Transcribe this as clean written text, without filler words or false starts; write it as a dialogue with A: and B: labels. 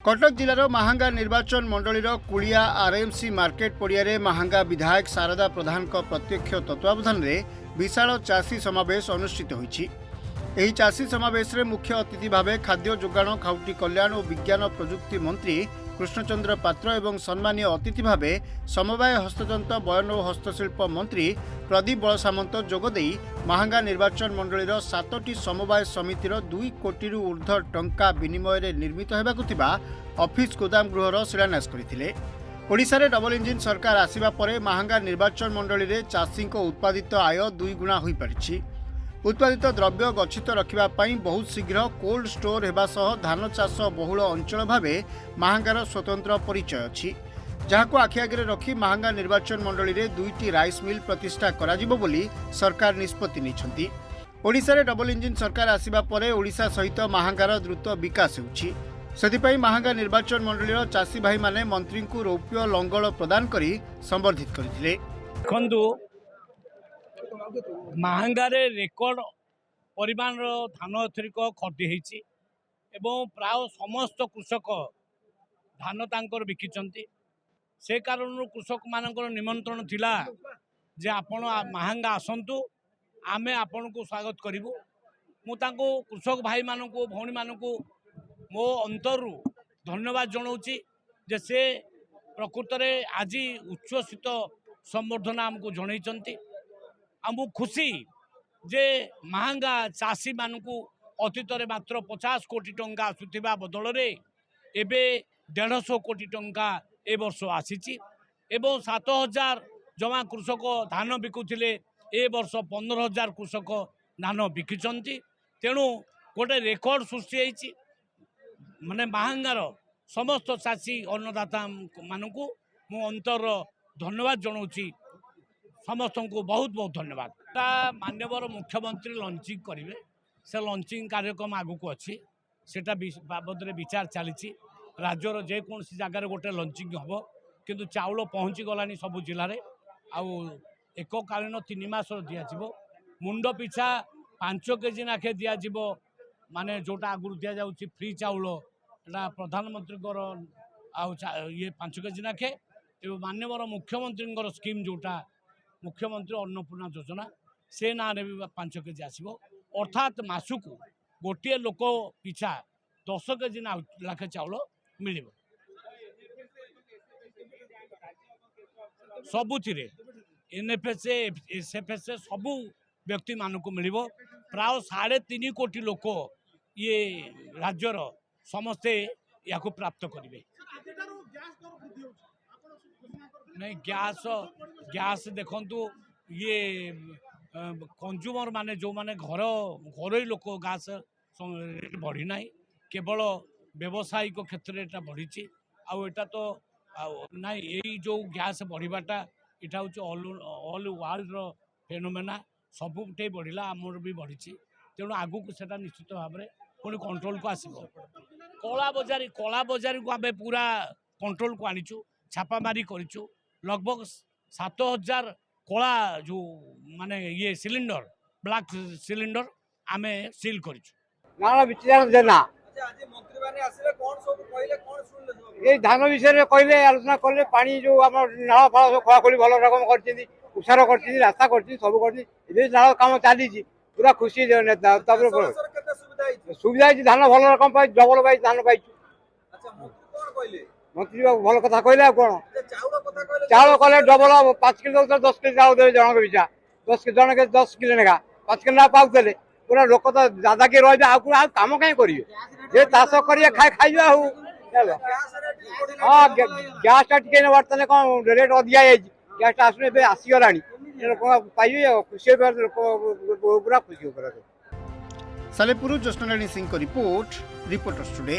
A: कटक जिलार महांगा निर्वाचन मंडलीर कुलिया RMC market पड़िया महांगा विधायक शारदा प्रधान प्रत्यक्ष तत्वावधान में विशाल चाषी समावेश अनुष्ठित होईछि। एही चाषी समावेश रे मुख्य अतिथि भावे खाद्य जोगाण खाउटी कल्याण और विज्ञान प्रजुक्ति मंत्री कृष्णचंद्र पात्र एवं सम्मानीय अतिथि भावे समवाय हस्ततंत्र बयन और हस्तशिल्प मंत्री प्रदीप बलसामंत जोगदेई महांगा निर्वाचन मंडलीर 7टी समवाय समितिर 2 कोटी ऊर्ध्व टंका विनिमय रे निर्मित हेबाकु थिबा ऑफिस गोदाम गृहर शिलान्यास करथिले। ओडिशा रे डबल इंजिन सरकार आसिबा परे महांगा निर्वाचन मंडली रे चाषी उत्पादित आय 2 गुणा होई परिछि। उत्पादित द्रव्य गच्छित रखिबा पई बहुत शीघ्र कोल्ड स्टोर हेबा सह धान चाष बहुल अंचल भावे महांगार स्वतंत्र परिचय अछि, जहाको आखि आगे रखी महांगा निर्वाचन मंडली रे 2टी राइस मिल प्रतिष्ठा कराजिबो बोली सरकार निष्पत्ति नेछंती। ओडिशा रे डबल इंजिन सरकार आसिबा परे ओडिशा सहित महांगार द्रुत विकास होउछि। सेथिपई महांगा निर्वाचन मंडलीर चाषी भाई माने मंत्री को रौप्य लंगल प्रदान करी संबर्धित करथिले।
B: महांगारे रेकर्ड परिमाण धान एथरिक खर्दी होती एवं प्राय समस्त कृषक धान तांकर बिकिचंती। से कारण कृषक मानकर निमंत्रण थिला जे आपण महांगा आसंतु आमे आपण को स्वागत करिवु। मु तांको कृषक भाई मानकु भौणी मानकु मो अंतरु धन्यवाद जनाऊँगी जे से प्रकृत रे आज उच्छ्वसित संबर्धना आमको जनईचंती। आमु खुशी जे महांगा चाषी मानकु अतीत रे मात्र 50 कोटी टंका आसुथिबा बदल रे एबे 150 कोटी टंका ए वर्ष आसीची एवं 7000 जमा कृषक धान बिकुथिले ए वर्ष 15000 कृषक धान बिकिचंती। तेणु गोटे रेकर्ड सृष्टि होईची। माने महांगार समस्त चाषी अन्नदाता मानकु मु अंतर धन्यवाद जनाऊँगी। समस्त को बहुत बहुत धन्यवाद। माननीय मुख्यमंत्री लंचिंग करेंगे, से लंचिंग कार्यक्रम आगक अच्छी से बाबद विचार चली। राज्यर जेकोसी जगार गोटे लंचिंग हम किंतु चाउल पहुँची गलानी सबु जिले में आउ एककालीन 3 मास दिज्व मुंड पिछा 5 केजी नाखे दिज्व माने जोटा आगु दि जाऊँगी फ्री चाउल एटा प्रधानमंत्री ये 5 केजी नाखे एवं माननीय मुख्यमंत्री स्कीम जोटा मुख्यमंत्री अन्नपूर्णा योजना से ना ने 5 केजी आसो अर्थात मासक गोटे लोक पिछा 10 केजी लाखे चाउल मिल सबुथिरे एनएफएसए एसएफएसए सबू व्यक्ति मानक मिल प्राय 3.5 कोटी लोक ये राज्यर समस्ते या प्राप्त करेंगे। नहीं गैस देखंतु ये कंज्यूमर माने जो माने घर लोक गैस रेट बढ़ी ना केवल व्यवसायिक क्षेत्र में एटा बढ़ी आटा तो ना यही जो गैस बढ़ाटा यहाँ हूँ ऑल वर्ल्ड फेनोमेना सबुठे बढ़ला आमर भी बढ़ी। तेणु आगू से निश्चित भाव में पुणी कंट्रोल को आसो। कला बजारी को आम पूरा कंट्रोल को आनीचु छापामारी करूँ लगभग 7000 कला जो माने ये सिलिंडर ब्लैक सिलिंडर आमे सील
C: करना धान विषय कहले आलोचना कले पानी जो आम नाल फाल खोलाखोली भल रकम कर उसार कर रास्ता कर सब कर नाल कम चली पूरा खुशी सुविधा धान भल रकम पाई डबल पाई धान पाई मंत्री बाबू भल कथा कहले कौन चाउल कले डबल 5 किलो 10 किलो चाउल देवे जनक पिछा 10 के 10 किलो लेखा 5 किलो पाऊले पूरा लोक तो दादा के रही आ कम कहीं करेंगे चाष कर खाई हाँ गैस टा टे बर्तमान कौन रेट अधिका गैस टा आसने आसीगला पाइबे खुशी पूरा खुशी।
A: Salepur Jyotsnarani Singh report reporters today.